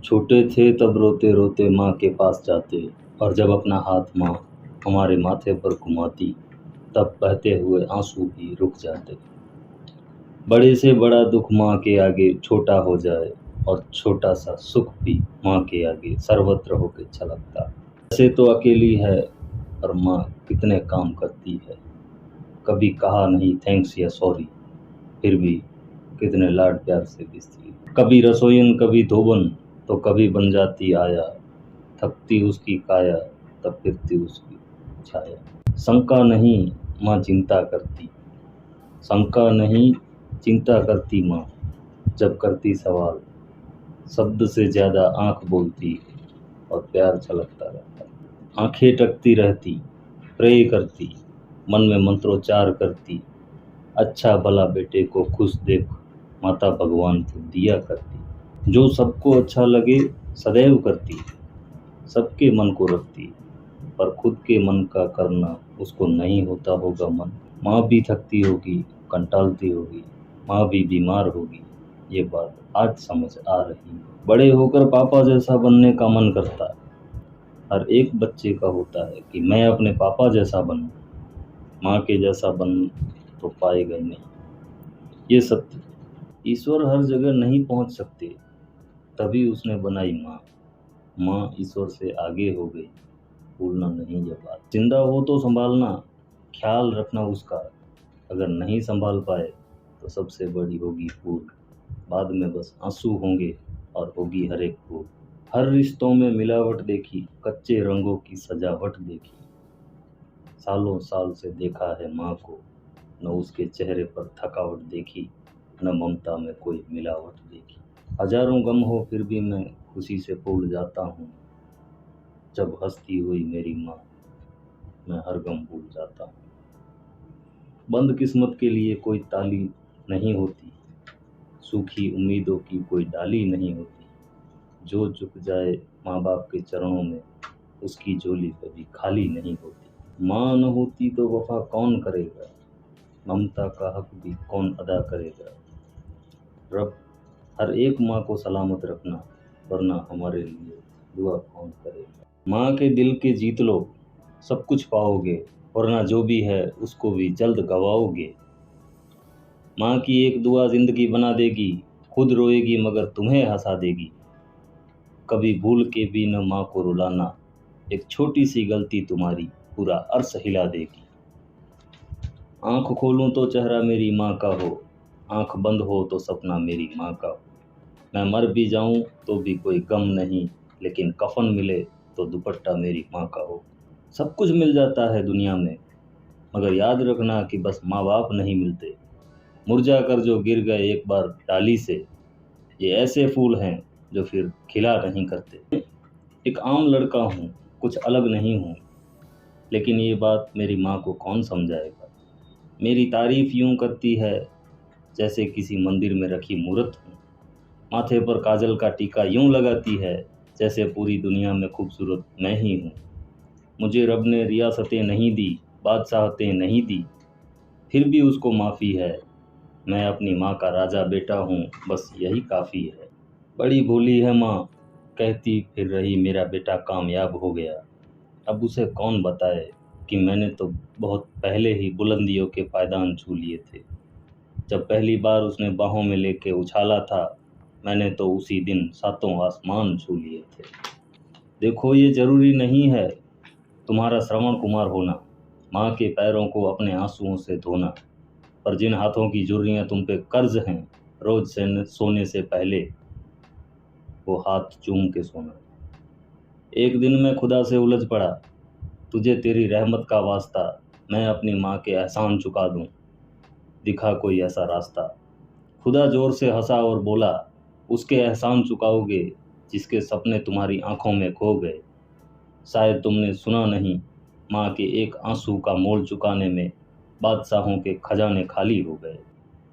छोटे थे तब रोते रोते माँ के पास जाते, और जब अपना हाथ माँ हमारे माथे पर घुमाती, तब बहते हुए आंसू भी रुक जाते। बड़े से बड़ा दुख माँ के आगे छोटा हो जाए, और छोटा सा सुख भी माँ के आगे सर्वत्र होके छलकता। ऐसे तो अकेली है, पर माँ कितने काम करती है। कभी कहा नहीं थैंक्स या सॉरी, फिर भी कितने लाड प्यार से बिस्ती। कभी रसोईन कभी धोबन, तो कभी बन जाती आया। थकती उसकी काया, तब फिरती उसकी छाया। शंका नहीं माँ चिंता करती, शंका नहीं चिंता करती माँ। जब करती सवाल, शब्द से ज्यादा आंख बोलती, और प्यार छलकता रहता। आंखें टकती रहती, प्रे करती, मन में मंत्रोच्चार करती। अच्छा भला बेटे को खुश देख, माता भगवान को दिया करती। जो सबको अच्छा लगे सदैव करती, सबके मन को रखती, पर खुद के मन का करना उसको नहीं होता होगा मन। माँ भी थकती होगी, कंटालती होगी, माँ भी बीमार होगी, ये बात आज समझ आ रही है। बड़े होकर पापा जैसा बनने का मन करता है। हर एक बच्चे का होता है कि मैं अपने पापा जैसा बनूं, माँ के जैसा बन तो पाएगा ही नहीं। ये सत्य, ईश्वर हर जगह नहीं पहुंच सकते, तभी उसने बनाई माँ। माँ ईश्वर से आगे हो गई, भूलना नहीं ये बात। जिंदा हो तो संभालना, ख्याल रखना उसका। अगर नहीं संभाल पाए तो सबसे बड़ी होगी भूल। बाद में बस आंसू होंगे और होगी हर एक भूल। हर रिश्तों में मिलावट देखी, कच्चे रंगों की सजावट देखी। सालों साल से देखा है माँ को, न उसके चेहरे पर थकावट देखी, न ममता में कोई मिलावट देखी। हजारों गम हो फिर भी मैं खुशी से फूल जाता हूँ। जब हंसती हुई मेरी माँ, मैं हर गम भूल जाता हूँ। बंद किस्मत के लिए कोई ताली नहीं होती, सूखी उम्मीदों की कोई डाली नहीं होती। जो झुक जाए माँ बाप के चरणों में, उसकी झोली कभी खाली नहीं होती। माँ न होती तो वफा कौन करेगा, ममता का हक भी कौन अदा करेगा। रब हर एक माँ को सलामत रखना, वरना हमारे लिए दुआ कौन करेगा। माँ के दिल के जीत लो, सब कुछ पाओगे, वरना जो भी है उसको भी जल्द गवाओगे। माँ की एक दुआ जिंदगी बना देगी, खुद रोएगी मगर तुम्हें हंसा देगी। कभी भूल के भी न माँ को रुलाना, एक छोटी सी गलती तुम्हारी पूरा अर्श हिला देगी। आंख खोलूं तो चेहरा मेरी माँ का हो, आंख बंद हो तो सपना मेरी माँ का हो। मैं मर भी जाऊं तो भी कोई गम नहीं, लेकिन कफन मिले तो दुपट्टा मेरी माँ का हो। सब कुछ मिल जाता है दुनिया में, मगर याद रखना कि बस माँ बाप नहीं मिलते। मुरझा कर जो गिर गए एक बार डाली से, ये ऐसे फूल हैं जो फिर खिला नहीं करते। एक आम लड़का हूँ, कुछ अलग नहीं हूँ, लेकिन ये बात मेरी माँ को कौन समझाएगा। मेरी तारीफ यूं करती है जैसे किसी मंदिर में रखी मूर्त हूँ। माथे पर काजल का टीका यूं लगाती है जैसे पूरी दुनिया में खूबसूरत मैं ही हूँ। मुझे रब ने रियासतें नहीं दी, बादशाहतें नहीं दी, फिर भी उसको माफ़ी है। मैं अपनी माँ का राजा बेटा हूँ, बस यही काफ़ी है। बड़ी भोली है माँ, कहती फिर रही मेरा बेटा कामयाब हो गया। अब उसे कौन बताए कि मैंने तो बहुत पहले ही बुलंदियों के पायदान छू लिए थे। जब पहली बार उसने बाहों में लेके उछाला था, मैंने तो उसी दिन सातों आसमान छू लिए थे। देखो ये जरूरी नहीं है तुम्हारा श्रवण कुमार होना, माँ के पैरों को अपने आंसुओं से धोना, पर जिन हाथों की झुर्रियाँ तुम पे कर्ज हैं, रोज से सोने से पहले वो हाथ चूम के सोना। एक दिन मैं खुदा से उलझ पड़ा, तुझे तेरी रहमत का वास्ता, मैं अपनी माँ के एहसान चुका दूं, दिखा कोई ऐसा रास्ता। खुदा जोर से हंसा और बोला, उसके एहसान चुकाओगे जिसके सपने तुम्हारी आंखों में खो गए। शायद तुमने सुना नहीं, माँ के एक आंसू का मोल चुकाने में बादशाहों के खजाने खाली हो गए।